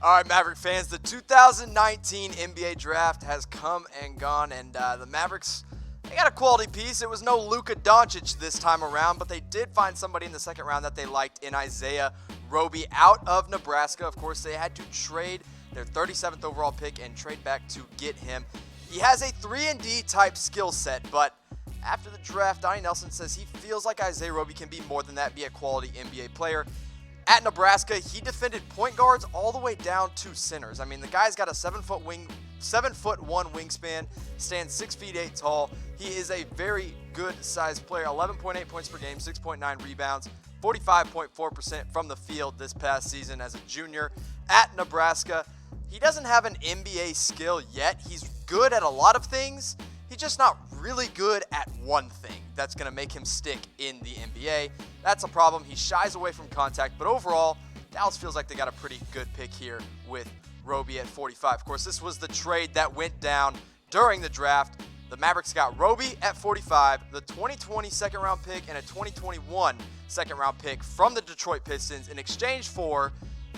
All right, Maverick fans, the 2019 NBA Draft has come and gone, and the Mavericks, they got a quality piece. It was no Luka Doncic this time around, but they did find somebody in the second round that they liked in Isaiah Roby out of Nebraska. Of course, they had to trade their 37th overall pick and trade back to get him. He has a 3-and-D type skill set, but after the draft, Donnie Nelson says he feels like Isaiah Roby can be more than that, be a quality NBA player. At Nebraska, he defended point guards all the way down to centers. I mean, the guy's got a 7'1" wingspan, stands 6 feet 8 tall. He is a very good sized player. 11.8 points per game, 6.9 rebounds, 45.4% from the field this past season as a junior at Nebraska. He doesn't have an NBA skill yet. He's good at a lot of things. He's just not really good at one thing that's going to make him stick in the NBA. That's a problem. He shies away from contact, but overall, Dallas feels like they got a pretty good pick here with Roby at 45. Of course, this was the trade that went down during the draft. The Mavericks got Roby at 45, the 2020 second-round pick, and a 2021 second-round pick from the Detroit Pistons in exchange for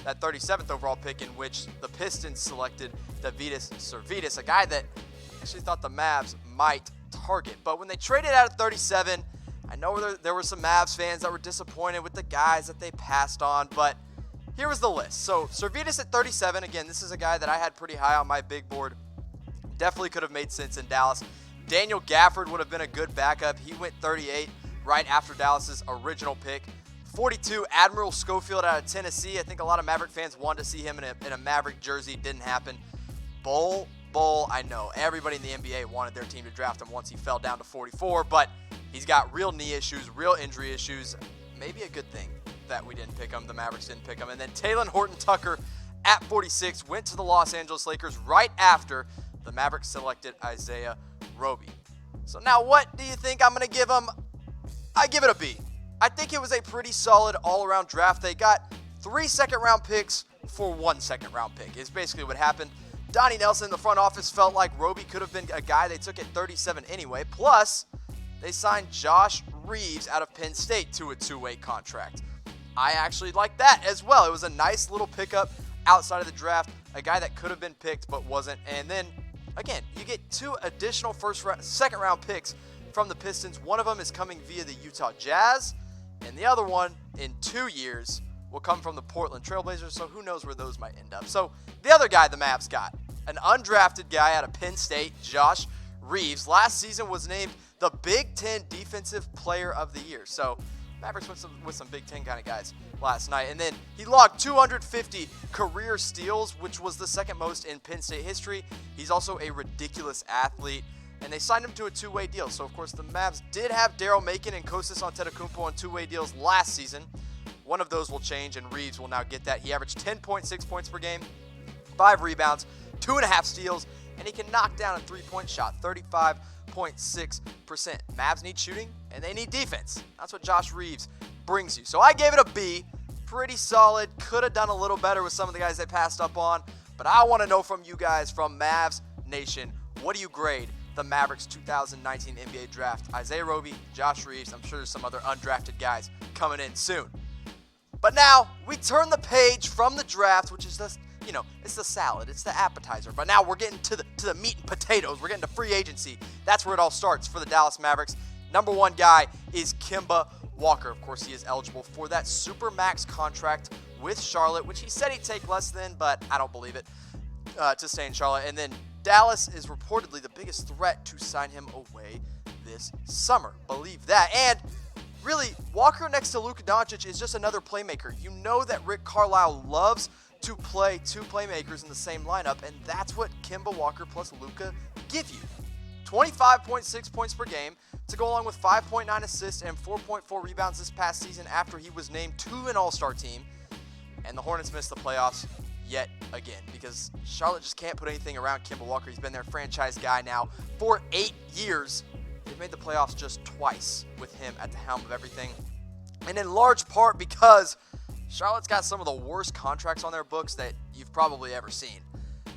that 37th overall pick, in which the Pistons selected Davidas Servidas, a guy that actually thought the Mavs might target. But when they traded out at 37, I know there were some Mavs fans that were disappointed with the guys that they passed on, but here was the list. So Servidas at 37, again, this is a guy that I had pretty high on my big board. Definitely could have made sense in Dallas. Daniel Gafford would have been a good backup. He went 38 right after Dallas's original pick. 42, Admiral Schofield out of Tennessee. I think a lot of Maverick fans wanted to see him in a Maverick jersey. Didn't happen. Bull, I know. Everybody in the NBA wanted their team to draft him once he fell down to 44, but he's got real knee issues, real injury issues. Maybe a good thing that we didn't pick him. The Mavericks didn't pick him. And then Talen Horton-Tucker at 46 went to the Los Angeles Lakers right after the Mavericks selected Isaiah Roby. So now what do you think I'm going to give him? I give it a B. I think it was a pretty solid all-around draft. They got 3 second-round picks for 1 second-round pick is basically what happened. Donnie Nelson, the front office, felt like Roby could have been a guy they took at 37 anyway. Plus, they signed Josh Reaves out of Penn State to a 2-way contract. I actually like that as well. It was a nice little pickup outside of the draft, a guy that could have been picked but wasn't. And then, again, you get 2 additional second-round picks from the Pistons. One of them is coming via the Utah Jazz, and the other one in 2 years will come from the Portland Trailblazers, so who knows where those might end up. So the other guy the Mavs got, an undrafted guy out of Penn State, Josh Reaves. Last season was named the Big Ten Defensive Player of the Year. So Mavericks with some Big Ten kind of guys last night. And then he logged 250 career steals, which was the second most in Penn State history. He's also a ridiculous athlete. And they signed him to a 2-way deal. So, of course, the Mavs did have Daryl Macon and Kostas Antetokounmpo on 2-way deals last season. One of those will change, and Reaves will now get that. He averaged 10.6 points per game, 5 rebounds, 2.5 steals, and he can knock down a 3-point shot, 35.6%. Mavs need shooting, and they need defense. That's what Josh Reaves brings you. So I gave it a B. Pretty solid. Could have done a little better with some of the guys they passed up on. But I want to know from you guys, from Mavs Nation, what do you grade the Mavericks 2019 NBA Draft? Isaiah Roby, Josh Reaves. I'm sure there's some other undrafted guys coming in soon. But now we turn the page from the draft, which is just, it's the salad, it's the appetizer. But now we're getting to the meat and potatoes. We're getting to free agency. That's where it all starts for the Dallas Mavericks. Number 1 guy is Kemba Walker. Of course, he is eligible for that Supermax contract with Charlotte, which he said he'd take less than, but I don't believe it, to stay in Charlotte. And then Dallas is reportedly the biggest threat to sign him away this summer. Believe that. And really, Walker next to Luka Doncic is just another playmaker. You know that Rick Carlisle loves to play 2 playmakers in the same lineup, and that's what Kemba Walker plus Luka give you. 25.6 points per game to go along with 5.9 assists and 4.4 rebounds this past season after he was named to an All-Star team. And the Hornets missed the playoffs yet again because Charlotte just can't put anything around Kemba Walker. He's been their franchise guy now for 8 years. They've made the playoffs just twice with him at the helm of everything. And in large part because Charlotte's got some of the worst contracts on their books that you've probably ever seen.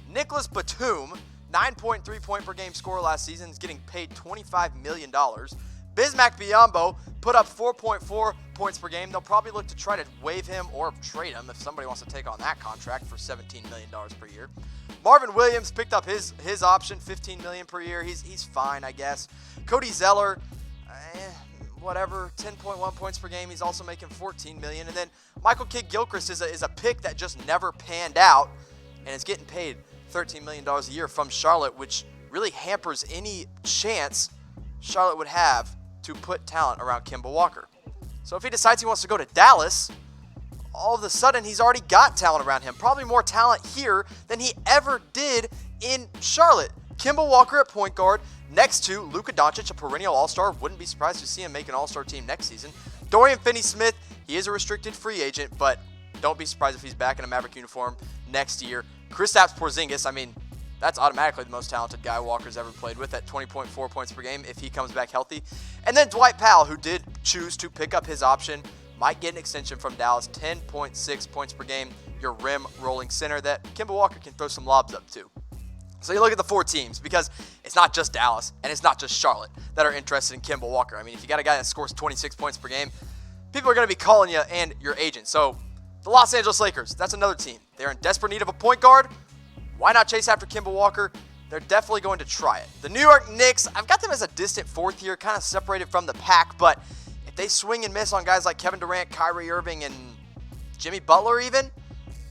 Nicholas Batum, 9.3 point per game scorer last season, is getting paid $25 million. Bismack Biyombo put up 4.4 points per game. They'll probably look to try to waive him or trade him if somebody wants to take on that contract for $17 million per year. Marvin Williams picked up his option, $15 million per year. He's fine, I guess. Cody Zeller, whatever, 10.1 points per game. He's also making $14 million. And then Michael Kidd-Gilchrist is a pick that just never panned out and is getting paid $13 million a year from Charlotte, which really hampers any chance Charlotte would have to put talent around Kemba Walker. So if he decides he wants to go to Dallas, all of a sudden he's already got talent around him. Probably more talent here than he ever did in Charlotte. Kemba Walker at point guard next to Luka Doncic, a perennial all-star. Wouldn't be surprised to see him make an all-star team next season. Dorian Finney-Smith, he is a restricted free agent, but don't be surprised if he's back in a Maverick uniform next year. Kristaps Porzingis, I mean, that's automatically the most talented guy Walker's ever played with at 20.4 points per game if he comes back healthy. And then Dwight Powell, who did choose to pick up his option, might get an extension from Dallas, 10.6 points per game, your rim rolling center that Kemba Walker can throw some lobs up to. So you look at the four teams, because it's not just Dallas and it's not just Charlotte that are interested in Kemba Walker. I mean, if you got a guy that scores 26 points per game, people are going to be calling you and your agent. So the Los Angeles Lakers, that's another team. They're in desperate need of a point guard. Why not chase after Kemba Walker? They're definitely going to try it. The New York Knicks, I've got them as a distant fourth here, kind of separated from the pack, but if they swing and miss on guys like Kevin Durant, Kyrie Irving, and Jimmy Butler even,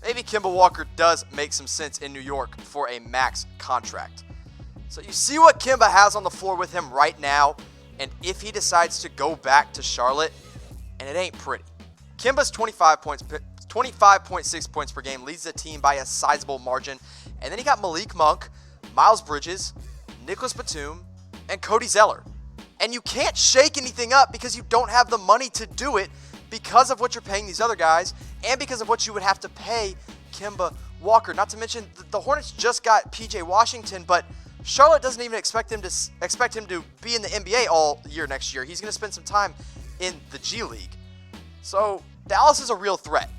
maybe Kemba Walker does make some sense in New York for a max contract. So you see what Kemba has on the floor with him right now, and if he decides to go back to Charlotte, and it ain't pretty. Kemba's 25.6 points per game, leads the team by a sizable margin. And then you got Malik Monk, Miles Bridges, Nicholas Batum, and Cody Zeller. And you can't shake anything up because you don't have the money to do it because of what you're paying these other guys and because of what you would have to pay Kemba Walker. Not to mention, the Hornets just got PJ Washington, but Charlotte doesn't even expect him to be in the NBA all year next year. He's going to spend some time in the G League. So Dallas is a real threat.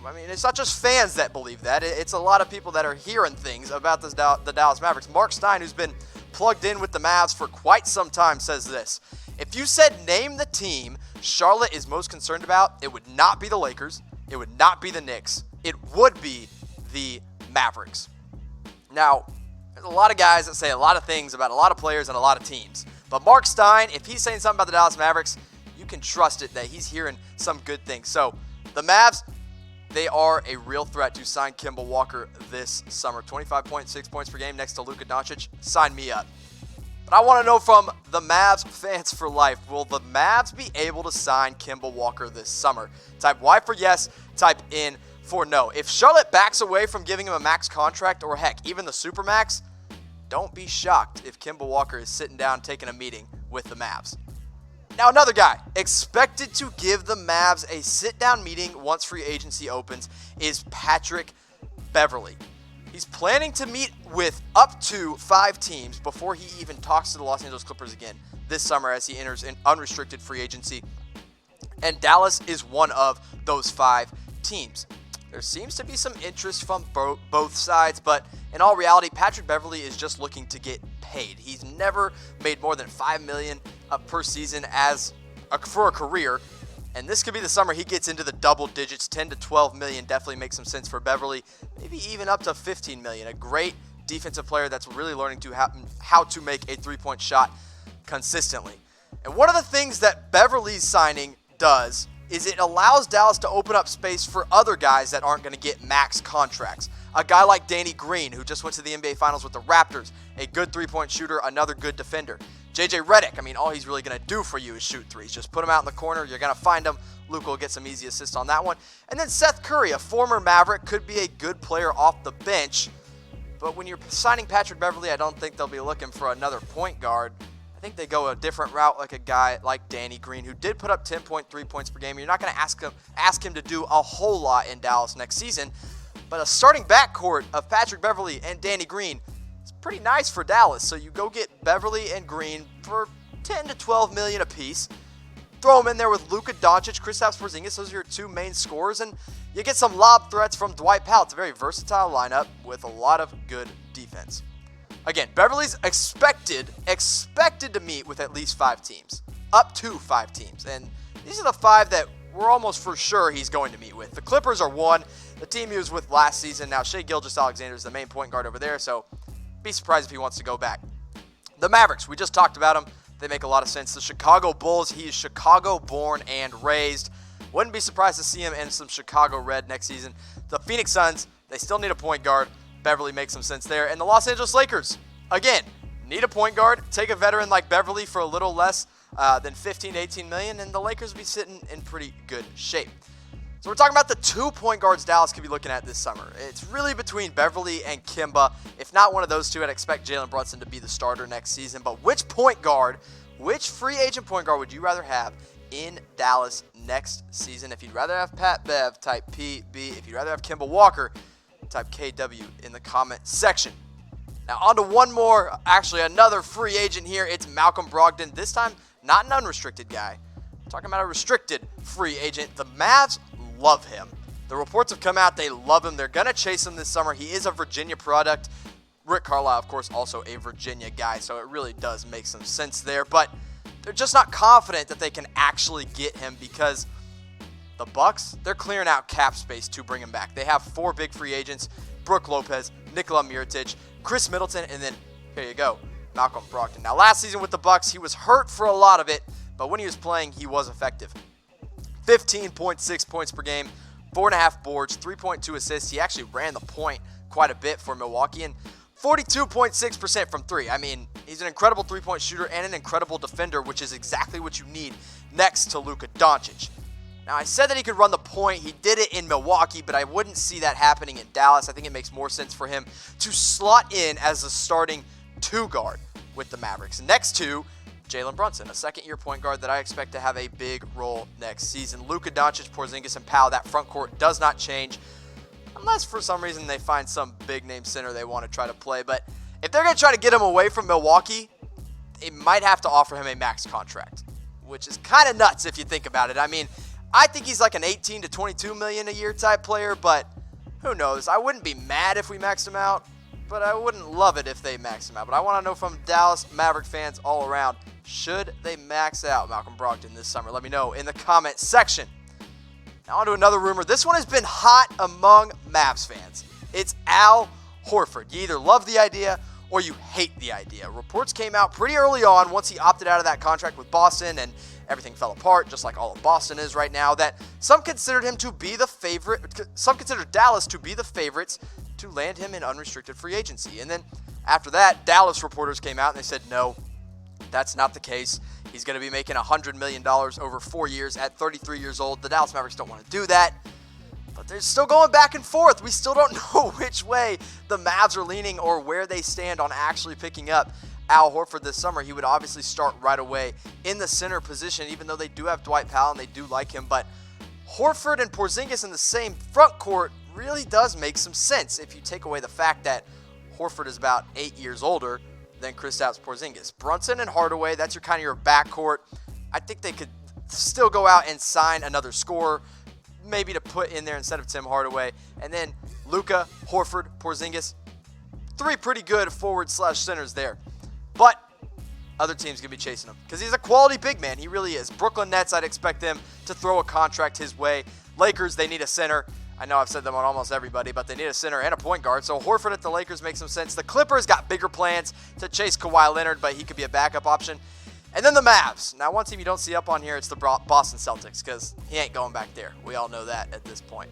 I mean, it's not just fans that believe that. It's a lot of people that are hearing things about the Dallas Mavericks. Mark Stein, who's been plugged in with the Mavs for quite some time, says this. If you said name the team Charlotte is most concerned about, it would not be the Lakers. It would not be the Knicks. It would be the Mavericks. Now, there's a lot of guys that say a lot of things about a lot of players and a lot of teams. But Mark Stein, if he's saying something about the Dallas Mavericks, you can trust it that he's hearing some good things. So the Mavs, they are a real threat to sign Kemba Walker this summer. 25.6 points per game next to Luka Doncic. Sign me up. But I want to know from the Mavs fans for life, will the Mavs be able to sign Kemba Walker this summer? Type Y for yes, type in for no. If Charlotte backs away from giving him a max contract, or heck, even the supermax, don't be shocked if Kemba Walker is sitting down taking a meeting with the Mavs. Now, another guy expected to give the Mavs a sit-down meeting once free agency opens is Patrick Beverley. He's planning to meet with up to 5 teams before he even talks to the Los Angeles Clippers again this summer as he enters an unrestricted free agency. And Dallas is one of those 5 teams. There seems to be some interest from both sides, but in all reality, Patrick Beverley is just looking to get paid. He's never made more than $5 million per season for a career, and this could be the summer he gets into the double digits. 10 to 12 million definitely makes some sense for Beverley, maybe even up to 15 million. A great defensive player that's really learning how to make a three-point shot consistently. And one of the things that Beverley's signing does is it allows Dallas to open up space for other guys that aren't going to get max contracts. A guy like Danny Green, who just went to the NBA Finals with the Raptors, a good three-point shooter, another good defender. JJ Redick, I mean, all he's really going to do for you is shoot threes. Just put him out in the corner, you're going to find him. Luka will get some easy assists on that one. And then Seth Curry, a former Maverick, could be a good player off the bench. But when you're signing Patrick Beverley, I don't think they'll be looking for another point guard. I think they go a different route, like a guy like Danny Green, who did put up 10.3 points per game. You're not going to ask him to do a whole lot in Dallas next season, but a starting backcourt of Patrick Beverley and Danny Green is pretty nice for Dallas. So you go get Beverley and Green for 10 to 12 million apiece. Throw them in there with Luka Doncic, Kristaps Porzingis. Those are your 2 main scorers, and you get some lob threats from Dwight Powell. It's a very versatile lineup with a lot of good defense. Again, Beverley's expected to meet with at least 5 teams. up to 5 teams. And these are the 5 that we're almost for sure he's going to meet with. The Clippers are 1, the team he was with last season. Now, Shai Gilgeous-Alexander is the main point guard over there, so be surprised if he wants to go back. The Mavericks, we just talked about them. They make a lot of sense. The Chicago Bulls, he is Chicago-born and raised. Wouldn't be surprised to see him in some Chicago red next season. The Phoenix Suns, they still need a point guard. Beverley makes some sense there. And the Los Angeles Lakers, again, need a point guard. Take a veteran like Beverley for a little less than $15 to $18 million, and the Lakers will be sitting in pretty good shape. So we're talking about the 2 point guards Dallas could be looking at this summer. It's really between Beverley and Kemba. If not one of those two, I'd expect Jalen Brunson to be the starter next season. But which point guard, which free agent point guard would you rather have in Dallas next season? If you'd rather have Pat Bev, type PB. If you'd rather have Kemba Walker, type KW in the comment section. Now on to one more, actually another free agent here. It's Malcolm Brogdon. This time, not an unrestricted guy. I'm talking about a restricted free agent. The Mavs love him. The reports have come out. They love him. They're going to chase him this summer. He is a Virginia product. Rick Carlisle, of course, also a Virginia guy, so it really does make some sense there. But they're just not confident that they can actually get him because the Bucks, they're clearing out cap space to bring him back. They have 4 big free agents: Brook Lopez, Nikola Mirotic, Chris Middleton, and then, here you go, Malcolm Brogdon. Now, last season with the Bucks, he was hurt for a lot of it, but when he was playing, he was effective. 15.6 points per game, 4.5 boards, 3.2 assists. He actually ran the point quite a bit for Milwaukee, and 42.6% from 3. I mean, he's an incredible three-point shooter and an incredible defender, which is exactly what you need next to Luka Doncic. Now, I said that he could run the point. He did it in Milwaukee, but I wouldn't see that happening in Dallas. I think it makes more sense for him to slot in as a starting 2 guard with the Mavericks, next to Jalen Brunson, a second-year point guard that I expect to have a big role next season. Luka Doncic, Porzingis, and Powell, that front court does not change unless for some reason they find some big-name center they want to try to play. But if they're going to try to get him away from Milwaukee, they might have to offer him a max contract, which is kind of nuts if you think about it. I mean, I think he's like an 18 to 22 million a year type player, but who knows? I wouldn't be mad if we maxed him out, but I wouldn't love it if they maxed him out. But I want to know from Dallas Maverick fans all around, should they max out Malcolm Brogdon this summer? Let me know in the comment section. Now on to another rumor. This one has been hot among Mavs fans. It's Al Horford. You either love the idea or you hate the idea. Reports came out pretty early on once he opted out of that contract with Boston and everything fell apart, just like all of Boston is right now, that some considered him to be the favorite. Some considered Dallas to be the favorites to land him in unrestricted free agency. And then after that, Dallas reporters came out and they said, no, that's not the case. He's going to be making $100 million over 4 years at 33 years old. The Dallas Mavericks don't want to do that. But they're still going back and forth. We still don't know which way the Mavs are leaning or where they stand on actually picking up Al Horford this summer. He would obviously start right away in the center position, even though they do have Dwight Powell and they do like him. But Horford and Porzingis in the same front court really does make some sense if you take away the fact that Horford is about 8 years older than Kristaps Porzingis. Brunson and Hardaway, that's your kind of your backcourt. I think they could still go out and sign another scorer, maybe to put in there instead of Tim Hardaway. And then Luka, Horford, Porzingis, 3 pretty good forward/centers there. But other teams going to be chasing him because he's a quality big man. He really is. Brooklyn Nets, I'd expect them to throw a contract his way. Lakers, they need a center. I know I've said them on almost everybody, but they need a center and a point guard. So Horford at the Lakers makes some sense. The Clippers got bigger plans to chase Kawhi Leonard, but he could be a backup option. And then the Mavs. Now, one team you don't see up on here, it's the Boston Celtics because he ain't going back there. We all know that at this point.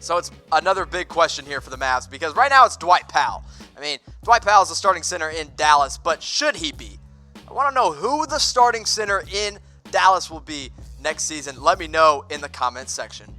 So it's another big question here for the Mavs because right now it's Dwight Powell. I mean, Dwight Powell is the starting center in Dallas, but should he be? I want to know who the starting center in Dallas will be next season. Let me know in the comments section.